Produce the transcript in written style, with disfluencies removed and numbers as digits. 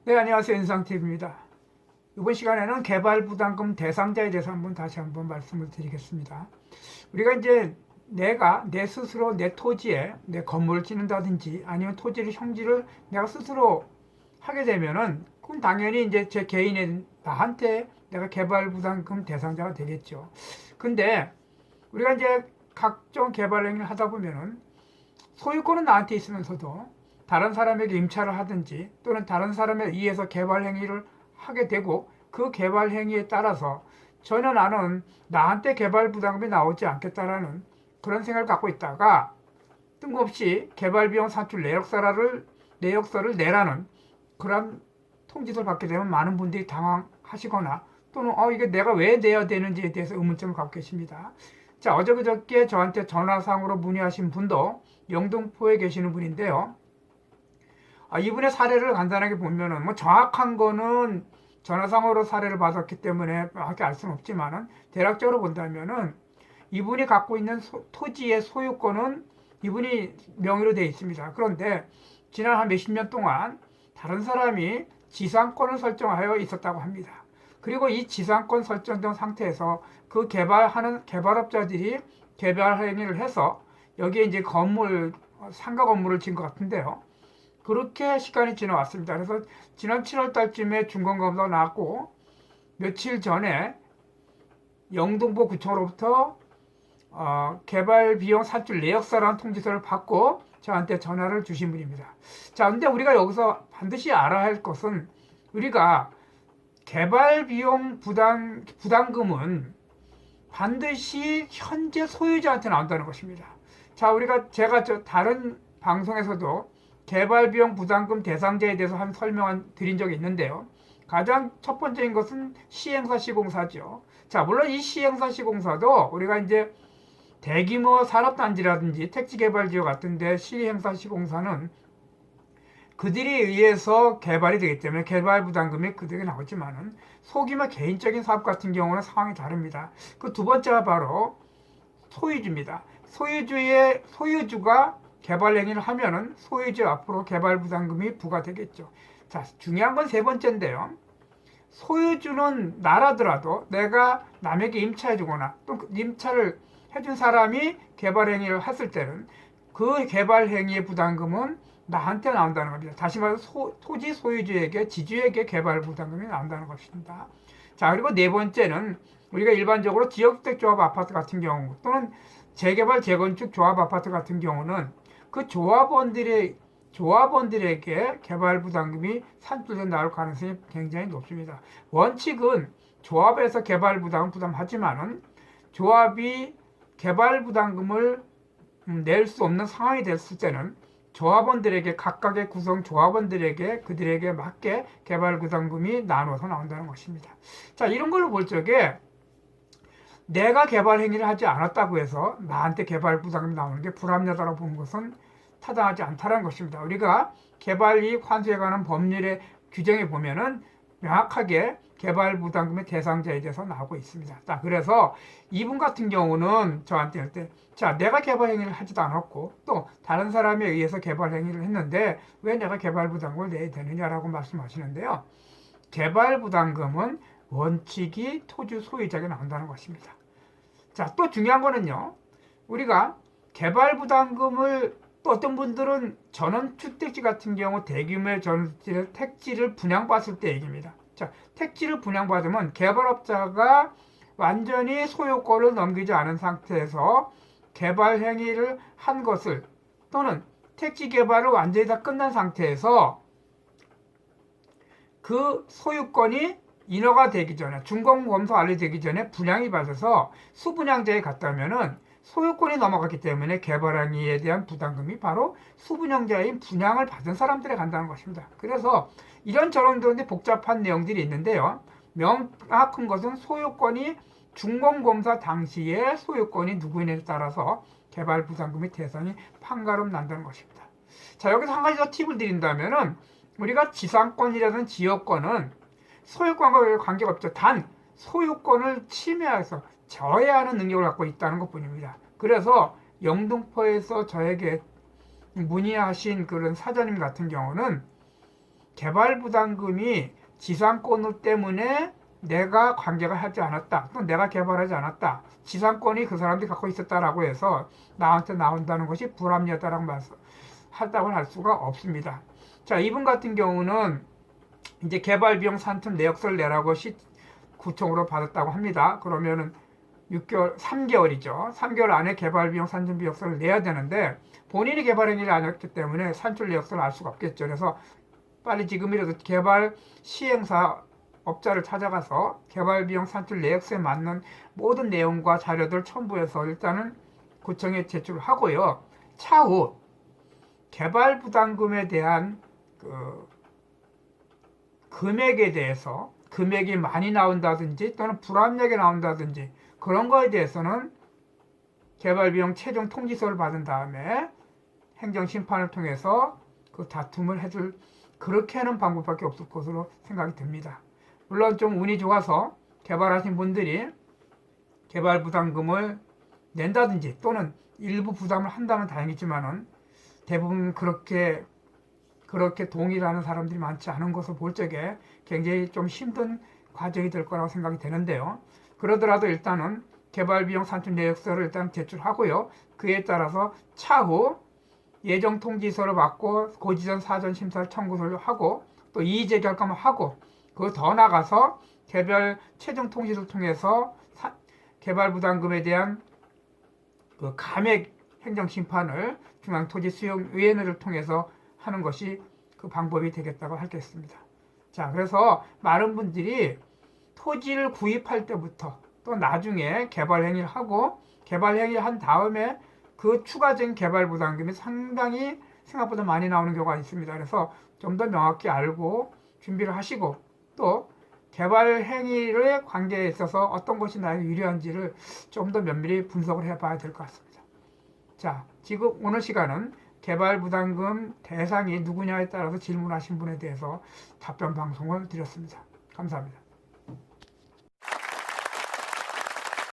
네, 안녕하세요. 윤상태입니다. 이번 시간에는 개발부담금 대상자에 대해서 다시 한번 말씀을 드리겠습니다. 우리가 이제 내 스스로 내 토지에 내 건물을 짓는다든지 아니면 토지를 형지를 내가 스스로 하게 되면은 그럼 당연히 이제 제 개인의 나한테 내가 개발부담금 대상자가 되겠죠. 근데 우리가 이제 각종 개발 행위를 하다 보면은 소유권은 나한테 있으면서도 다른 사람에게 임차를 하든지 또는 다른 사람에 의해서 개발 행위를 하게 되고 그 개발 행위에 따라서 전혀 나는 나한테 개발 부담금이 나오지 않겠다라는 그런 생각을 갖고 있다가 뜬금없이 개발 비용 산출 내역서를 내라는 그런 통지서를 받게 되면 많은 분들이 당황하시거나 또는 이게 내가 왜 내야 되는지에 대해서 의문점을 갖고 계십니다. 자, 어제 그저께 저한테 전화상으로 문의하신 분도 영등포에 계시는 분인데요. 이분의 사례를 간단하게 보면은 뭐 정확한 거는 전화상으로 사례를 받았기 때문에 정확히 알 수는 없지만은 대략적으로 본다면은 이분이 갖고 있는 토지의 소유권은 이분이 명의로 되어 있습니다. 그런데 지난 한 몇십 년 동안 다른 사람이 지상권을 설정하여 있었다고 합니다. 그리고 이 지상권 설정된 상태에서 그 개발업자들이 개발 행위를 해서 여기에 이제 상가 건물을 지은 것 같은데요. 그렇게 시간이 지나왔습니다. 그래서 지난 7월 달쯤에 중간검사가 나왔고 며칠 전에 영등포 구청으로부터 개발 비용 산출 내역서라는 통지서를 받고 저한테 전화를 주신 분입니다. 자, 근데 우리가 여기서 반드시 알아야 할 것은 우리가 개발 비용 부담금은 반드시 현재 소유자한테 나온다는 것입니다. 자, 제가 다른 방송에서도 개발 비용 부담금 대상자에 대해서 한 설명을 드린 적이 있는데요. 가장 첫 번째인 것은 시행사 시공사죠. 자, 물론 이 시행사 시공사도 우리가 이제 대규모 산업단지라든지 택지개발지역 같은데 시행사 시공사는 그들에 의해서 개발이 되기 때문에 개발 부담금이 그들에게 나오지만은 소규모 개인적인 사업 같은 경우는 상황이 다릅니다. 그 두 번째가 바로 소유주입니다. 소유주가 개발 행위를 하면은 소유주 앞으로 개발 부담금이 부과되겠죠. 자, 중요한 건 세 번째인데요. 소유주는 나라더라도 내가 남에게 임차해주거나 또 임차를 해준 사람이 개발 행위를 했을 때는 그 개발 행위의 부담금은 나한테 나온다는 겁니다. 다시 말해서 토지 소유주에게, 지주에게 개발 부담금이 나온다는 것입니다. 자, 그리고 네 번째는 우리가 일반적으로 지역주택조합 아파트 같은 경우 또는 재개발, 재건축 조합 아파트 같은 경우는 그 조합원들에게 개발 부담금이 산출된 나올 가능성이 굉장히 높습니다. 원칙은 조합에서 개발 부담을 부담하지만은 조합이 개발 부담금을 낼 수 없는 상황이 됐을 때는 조합원들에게 각각의 구성 조합원들에게 그들에게 맞게 개발 부담금이 나눠서 나온다는 것입니다. 자, 이런 걸로 볼 적에 내가 개발 행위를 하지 않았다고 해서 나한테 개발 부담금이 나오는 게 불합리하다고 보는 것은 타당하지 않다는 것입니다. 우리가 개발이익 환수에 관한 법률의 규정에 보면은 명확하게 개발 부담금의 대상자에 대해서 나오고 있습니다. 자, 그래서 이분 같은 경우는 저한테 할 때, 자, 내가 개발 행위를 하지도 않았고 또 다른 사람에 의해서 개발 행위를 했는데 왜 내가 개발 부담금을 내야 되느냐라고 말씀하시는데요. 개발 부담금은 원칙이 토지 소유자에게 나온다는 것입니다. 자, 또 중요한 거는요. 우리가 개발 부담금을 또 어떤 분들은 전원주택지 같은 경우 대규모의 전원주택 택지를 분양받을 때 얘기입니다. 자, 택지를 분양받으면 개발업자가 완전히 소유권을 넘기지 않은 상태에서 개발 행위를 한 것을 또는 택지 개발을 완전히 다 끝난 상태에서 그 소유권이 인허가 되기 전에 준공검사 완료되기 전에 분양이 받아서 수분양자에 갔다면은 소유권이 넘어갔기 때문에 개발 행위에 대한 부담금이 바로 수분양자인 분양을 받은 사람들에 간다는 것입니다. 그래서 이런저런 복잡한 내용들이 있는데요. 명확한 것은 소유권이 준공검사 당시에 소유권이 누구인에 따라서 개발 부담금의 대상이 판가름 난다는 것입니다. 자, 여기서 한 가지 더 팁을 드린다면은 우리가 지상권이라든 지역권은 소유권과 관계가 없죠. 단 소유권을 침해해서 저해하는 능력을 갖고 있다는 것 뿐입니다. 그래서 영등포에서 저에게 문의하신 그런 사장님 같은 경우는 개발부담금이 지상권 때문에 내가 관계가 하지 않았다, 또 내가 개발하지 않았다, 지상권이 그 사람들이 갖고 있었다라고 해서 나한테 나온다는 것이 불합리하다라고 하다고 할 수가 없습니다. 자, 이분 같은 경우는 이제 개발비용 산출 내역서를 내라고 구청으로 받았다고 합니다. 그러면은 6개월, 3개월이죠. 3개월 안에 개발비용 산출 내역서를 내야 되는데 본인이 개발 행위를 안 했기 때문에 산출 내역서를 알 수가 없겠죠. 그래서 빨리 지금이라도 개발 시행사 업자를 찾아가서 개발비용 산출 내역서에 맞는 모든 내용과 자료들 첨부해서 일단은 구청에 제출을 하고요. 차후 개발부담금에 대한 금액에 대해서 금액이 많이 나온다든지 또는 불합리하게 나온다든지 그런 거에 대해서는 개발비용 최종 통지서를 받은 다음에 행정심판을 통해서 그 다툼을 해줄, 그렇게 하는 방법밖에 없을 것으로 생각이 듭니다. 물론 좀 운이 좋아서 개발하신 분들이 개발부담금을 낸다든지 또는 일부 부담을 한다면 다행이지만은 대부분 그렇게 동의를 하는 사람들이 많지 않은 것을 볼 적에 굉장히 좀 힘든 과정이 될 거라고 생각이 되는데요. 그러더라도 일단은 개발비용 산출 내역서를 일단 제출하고요. 그에 따라서 차후 예정 통지서를 받고 고지전 사전 심사를 청구를 하고 또 이의제 결과만 하고 그 더 나가서 개별 최종 통지서를 통해서 개발부담금에 대한 그 감액 행정심판을 중앙토지수용위원회를 통해서 하는 것이 그 방법이 되겠다고 하겠습니다. 자, 그래서 많은 분들이 토지를 구입할 때부터 또 나중에 개발 행위를 하고 개발 행위를 한 다음에 그 추가적인 개발 부담금이 상당히 생각보다 많이 나오는 경우가 있습니다. 그래서 좀 더 명확히 알고 준비를 하시고 또 개발 행위의 관계에 있어서 어떤 것이 나에게 유리한지를 좀 더 면밀히 분석을 해봐야 될 것 같습니다. 자, 지금 오늘 시간은 개발부담금 대상이 누구냐에 따라서 질문하신 분에 대해서 답변 방송을 드렸습니다. 감사합니다.